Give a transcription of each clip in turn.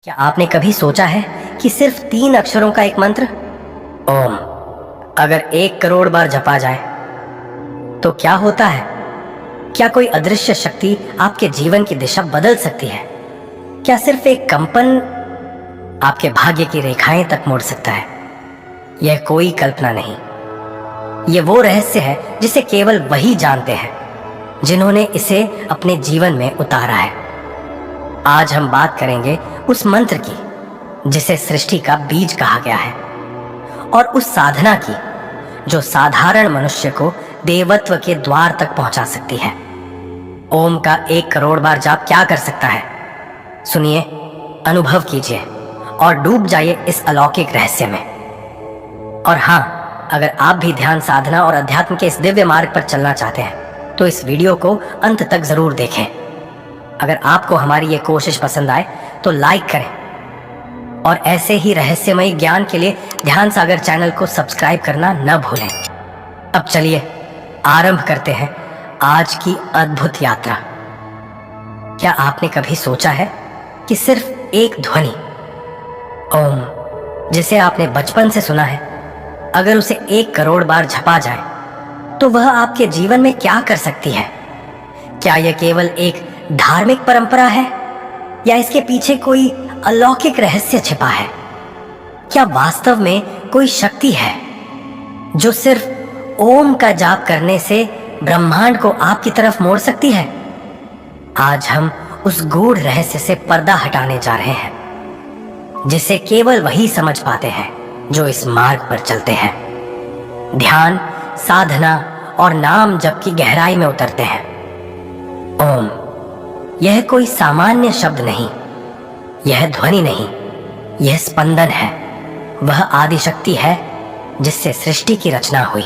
क्या आपने कभी सोचा है कि सिर्फ 3 अक्षरों का एक मंत्र ओम अगर 1 करोड़ बार जपा जाए तो क्या होता है? क्या कोई अदृश्य शक्ति आपके जीवन की दिशा बदल सकती है? क्या सिर्फ एक कंपन आपके भाग्य की रेखाएं तक मोड़ सकता है? यह कोई कल्पना नहीं, यह वो रहस्य है जिसे केवल वही जानते हैं जिन्होंने इसे अपने जीवन में उतारा है। आज हम बात करेंगे उस मंत्र की जिसे सृष्टि का बीज कहा गया है, और उस साधना की जो साधारण मनुष्य को देवत्व के द्वार तक पहुंचा सकती है। ओम का 1 करोड़ बार जाप क्या कर सकता है? सुनिए, अनुभव कीजिए और डूब जाइए इस अलौकिक रहस्य में। और हाँ, अगर आप भी ध्यान साधना और अध्यात्म के इस दिव्य मार्ग पर चलना चाहते हैं तो इस वीडियो को अंत तक जरूर देखें। अगर आपको हमारी ये कोशिश पसंद आए तो लाइक करें और ऐसे ही रहस्यमयी ज्ञान के लिए ध्यान सागर चैनल को सब्सक्राइब करना न भूलें। अब चलिए आरंभ करते हैं आज की अद्भुत यात्रा। क्या आपने कभी सोचा है कि सिर्फ एक ध्वनि ओम, जिसे आपने बचपन से सुना है, अगर उसे 1 करोड़ बार जपा जाए तो वह आपके जीवन में क्या कर सकती है? क्या यह केवल एक धार्मिक परंपरा है या इसके पीछे कोई अलौकिक रहस्य छिपा है? क्या वास्तव में कोई शक्ति है जो सिर्फ ओम का जाप करने से ब्रह्मांड को आपकी तरफ मोड़ सकती है? आज हम उस गूढ़ रहस्य से पर्दा हटाने जा रहे हैं जिसे केवल वही समझ पाते हैं जो इस मार्ग पर चलते हैं, ध्यान साधना और नाम जप की गहराई में उतरते हैं। ओम यह कोई सामान्य शब्द नहीं, यह ध्वनि नहीं, यह स्पंदन है। वह आदि शक्ति है जिससे सृष्टि की रचना हुई।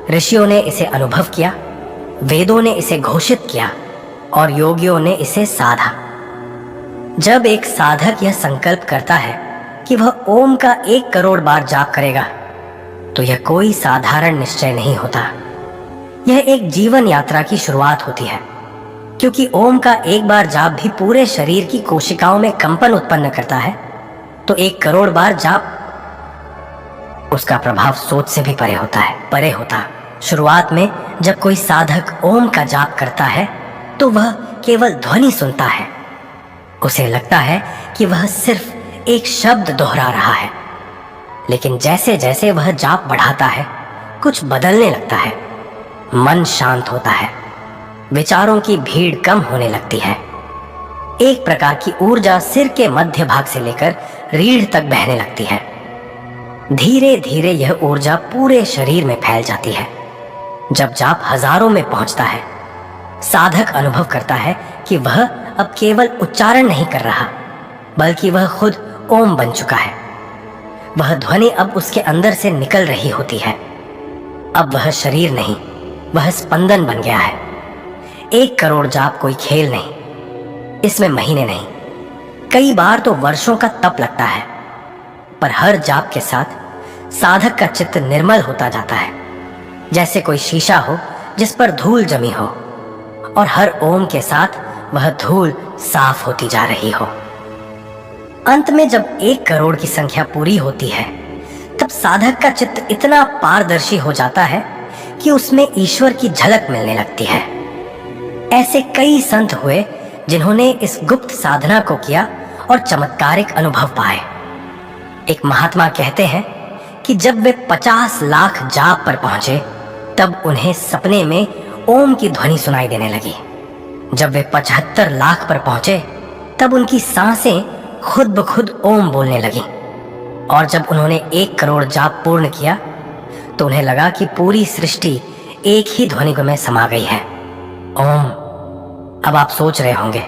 ऋषियों ने इसे अनुभव किया, वेदों ने इसे घोषित किया और योगियों ने इसे साधा। जब एक साधक यह संकल्प करता है कि वह ओम का 1 करोड़ बार जाप करेगा तो यह कोई साधारण निश्चय नहीं होता। यह एक जीवन यात्रा की शुरुआत होती है, क्योंकि ओम का एक बार जाप भी पूरे शरीर की कोशिकाओं में कंपन उत्पन्न करता है, तो 1 करोड़ बार जाप उसका प्रभाव सोच से भी परे होता। शुरुआत में जब कोई साधक ओम का जाप करता है तो वह केवल ध्वनि सुनता है। उसे लगता है कि वह सिर्फ एक शब्द दोहरा रहा है, लेकिन जैसे जैसे वह जाप बढ़ाता है कुछ बदलने लगता है। मन शांत होता है, विचारों की भीड़ कम होने लगती है। एक प्रकार की ऊर्जा सिर के मध्य भाग से लेकर रीढ़ तक बहने लगती है। धीरे धीरे यह ऊर्जा पूरे शरीर में फैल जाती है। जब जाप हजारों में पहुंचता है, साधक अनुभव करता है कि वह अब केवल उच्चारण नहीं कर रहा, बल्कि वह खुद ओम बन चुका है। वह ध्वनि अब उसके अंदर से निकल रही होती है। अब वह शरीर नहीं, वह स्पंदन बन गया है। 1 करोड़ जाप कोई खेल नहीं, इसमें महीने नहीं, कई बार तो वर्षों का तप लगता है। पर हर जाप के साथ साधक का चित्त निर्मल होता जाता है, जैसे कोई शीशा हो जिस पर धूल जमी हो, और हर ओम के साथ वह धूल साफ होती जा रही हो। अंत में जब 1 करोड़ की संख्या पूरी होती है, तब साधक का चित्त इतना पारदर्शी हो जाता है कि उसमें ईश्वर की झलक मिलने लगती है। ऐसे कई संत हुए जिन्होंने इस गुप्त साधना को किया और चमत्कारिक अनुभव पाए। एक महात्मा कहते हैं कि जब वे 50 लाख जाप पर पहुंचे तब उन्हें सपने में ओम की ध्वनि सुनाई देने लगी। जब वे 75 लाख पर पहुंचे तब उनकी सांसें खुद ब खुद ओम बोलने लगी। और जब उन्होंने 1 करोड़ जाप पूर्ण किया तो उन्हें लगा कि पूरी सृष्टि एक ही ध्वनि में समा गई है, ओम। अब आप सोच रहे होंगे,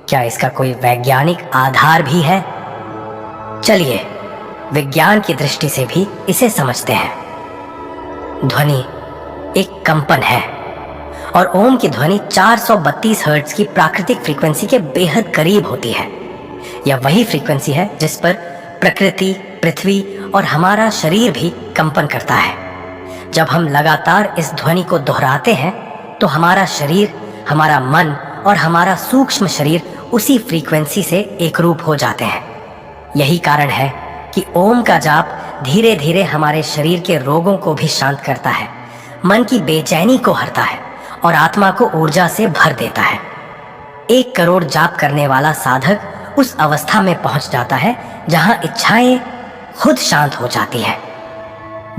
क्या इसका कोई वैज्ञानिक आधार भी है? चलिए विज्ञान की दृष्टि से भी इसे समझते हैं। ध्वनि एक कंपन है और ओम की ध्वनि 432 हर्ट्ज की प्राकृतिक फ्रीक्वेंसी के बेहद करीब होती है। यह वही फ्रीक्वेंसी है जिस पर प्रकृति, पृथ्वी और हमारा शरीर भी कंपन करता है। जब हम लगातार इस ध्वनि को दोहराते हैं तो हमारा शरीर, हमारा मन और हमारा सूक्ष्म शरीर उसी फ्रीक्वेंसी से एक रूप हो जाते हैं। यही कारण है कि ओम का जाप धीरे धीरे हमारे शरीर के रोगों को भी शांत करता है, मन की बेचैनी को हरता है और आत्मा को ऊर्जा से भर देता है। 1 करोड़ जाप करने वाला साधक उस अवस्था में पहुंच जाता है जहां इच्छाएं खुद शांत हो जाती है।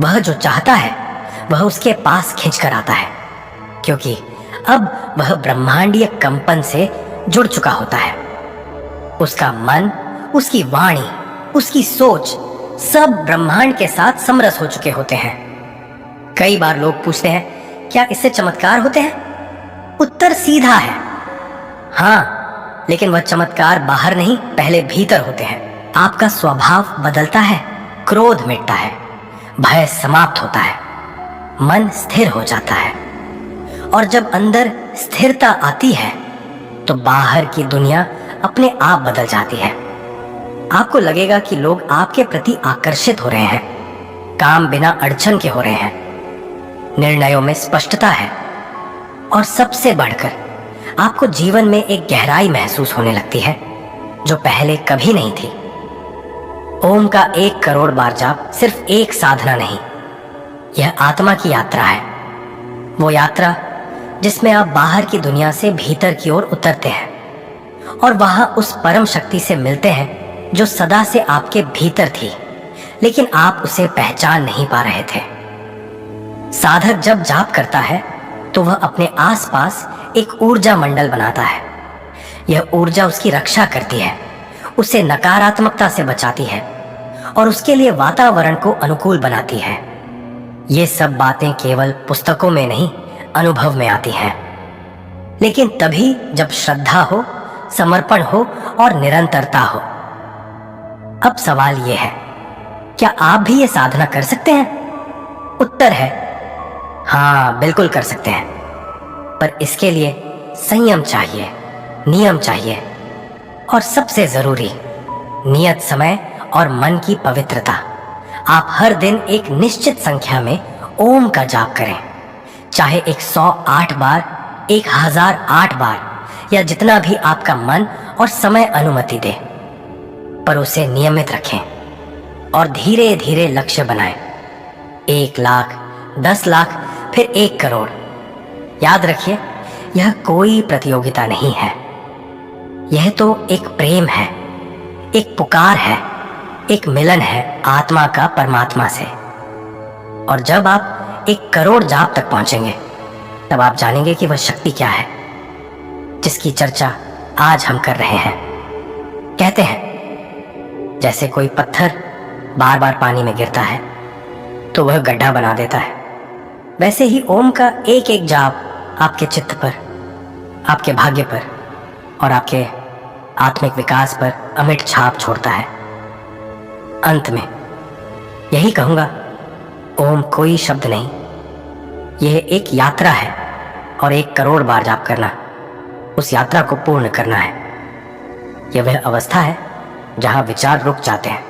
वह जो चाहता है वह उसके पास खींच कर आता है, क्योंकि अब वह ब्रह्मांडीय कंपन से जुड़ चुका होता है। उसका मन, उसकी वाणी, उसकी सोच सब ब्रह्मांड के साथ समरस हो चुके होते हैं। कई बार लोग पूछते हैं, क्या इससे चमत्कार होते हैं? उत्तर सीधा है, हाँ, लेकिन वह चमत्कार बाहर नहीं, पहले भीतर होते हैं। आपका स्वभाव बदलता है, क्रोध मिटता है, भय समाप्त होता है, मन स्थिर हो जाता है। और जब अंदर स्थिरता आती है तो बाहर की दुनिया अपने आप बदल जाती है। आपको लगेगा कि लोग आपके प्रति आकर्षित हो रहे हैं, काम बिना अड़चन के हो रहे हैं, निर्णयों में स्पष्टता है और सबसे बढ़कर आपको जीवन में एक गहराई महसूस होने लगती है जो पहले कभी नहीं थी। ओम का 1 करोड़ बार जाप सिर्फ एक साधना नहीं, यह आत्मा की यात्रा है। वो यात्रा जिसमें आप बाहर की दुनिया से भीतर की ओर उतरते हैं और वहां उस परम शक्ति से मिलते हैं जो सदा से आपके भीतर थी, लेकिन आप उसे पहचान नहीं पा रहे थे। साधक जब जाप करता है तो वह अपने आसपास एक ऊर्जा मंडल बनाता है। यह ऊर्जा उसकी रक्षा करती है, उसे नकारात्मकता से बचाती है और उसके लिए वातावरण को अनुकूल बनाती है। ये सब बातें केवल पुस्तकों में नहीं, अनुभव में आती हैं। लेकिन तभी जब श्रद्धा हो, समर्पण हो और निरंतरता हो। अब सवाल यह है, क्या आप भी ये साधना कर सकते हैं? उत्तर है हाँ, बिल्कुल कर सकते हैं, पर इसके लिए संयम चाहिए, नियम चाहिए और सबसे जरूरी नियत समय और मन की पवित्रता। आप हर दिन एक निश्चित संख्या में ओम का जाप करें, चाहे 108 बार, 1008 बार या जितना भी आपका मन और समय अनुमति दे, पर उसे नियमित रखें और धीरे धीरे लक्ष्य बनाएं। 1 लाख, 10 लाख, फिर 1 करोड़। याद रखिए, यह कोई प्रतियोगिता नहीं है, यह तो एक प्रेम है, एक पुकार है, एक मिलन है आत्मा का परमात्मा से। और जब आप 1 करोड़ जाप तक पहुंचेंगे तब आप जानेंगे कि वह शक्ति क्या है जिसकी चर्चा आज हम कर रहे हैं। कहते हैं जैसे कोई पत्थर बार बार पानी में गिरता है तो वह गड्ढा बना देता है, वैसे ही ओम का एक एक जाप आपके चित्त पर, आपके भाग्य पर और आपके आत्मिक विकास पर अमिट छाप छोड़ता है। अंत में यही कहूंगा, ओम कोई शब्द नहीं, यह एक यात्रा है और 1 करोड़ बार जाप करना उस यात्रा को पूर्ण करना है। यह वह अवस्था है जहां विचार रुक जाते हैं,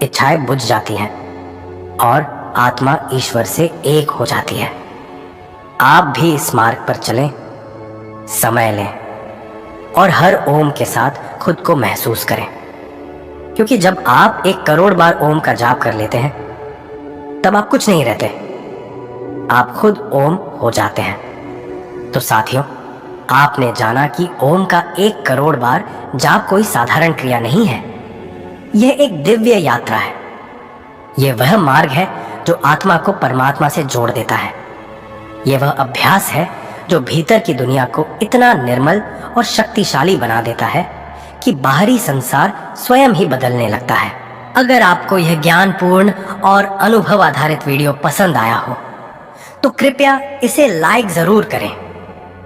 इच्छाएं बुझ जाती हैं और आत्मा ईश्वर से एक हो जाती है। आप भी इस मार्ग पर चलें, समय लें और हर ओम के साथ खुद को महसूस करें, क्योंकि जब आप 1 करोड़ बार ओम का जाप कर लेते हैं तब आप कुछ नहीं रहते, आप खुद ओम हो जाते हैं। तो साथियों, आपने जाना कि ओम का 1 करोड़ बार जाप कोई साधारण क्रिया नहीं है, यह एक दिव्य यात्रा है। यह वह मार्ग है जो आत्मा को परमात्मा से जोड़ देता है। यह वह अभ्यास है जो भीतर की दुनिया को इतना निर्मल और शक्तिशाली बना देता है कि बाहरी संसार स्वयं ही बदलने लगता है। अगर आपको यह ज्ञानपूर्ण और अनुभव आधारित वीडियो पसंद आया हो तो कृपया इसे लाइक जरूर करें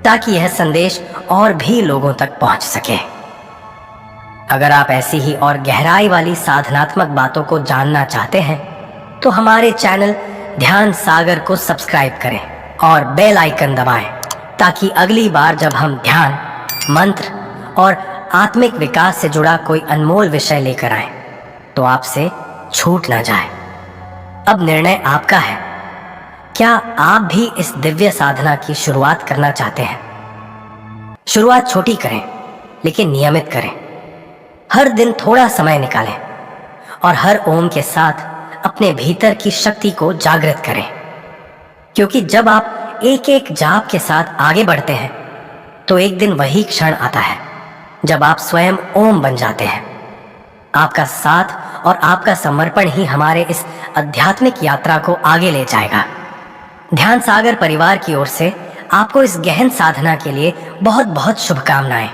ताकि यह संदेश और भी लोगों तक पहुंच सके। अगर आप ऐसी ही और गहराई वाली साधनात्मक बातों को जानना चाहते हैं तो हमारे चैनल ध्यान सागर को सब्सक्राइब करें और बेल आइकन दबाएं ताकि अगली बार जब हम ध्यान, मंत्र और आत्मिक विकास से जुड़ा कोई अनमोल विषय लेकर आए तो आपसे छूट ना जाए। अब निर्णय आपका है, क्या आप भी इस दिव्य साधना की शुरुआत करना चाहते हैं? शुरुआत छोटी करें, लेकिन नियमित करें। हर दिन थोड़ा समय निकालें और हर ओम के साथ अपने भीतर की शक्ति को जागृत करें, क्योंकि जब आप एक एक जाप के साथ आगे बढ़ते हैं तो एक दिन वही क्षण आता है जब आप स्वयं ओम बन जाते हैं। आपका साथ और आपका समर्पण ही हमारे इस आध्यात्मिक यात्रा को आगे ले जाएगा। ध्यान सागर परिवार की ओर से आपको इस गहन साधना के लिए बहुत बहुत शुभकामनाएं।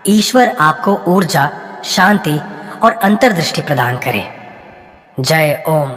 ईश्वर आपको ऊर्जा, शांति और अंतर्दृष्टि प्रदान करे। जय ओम।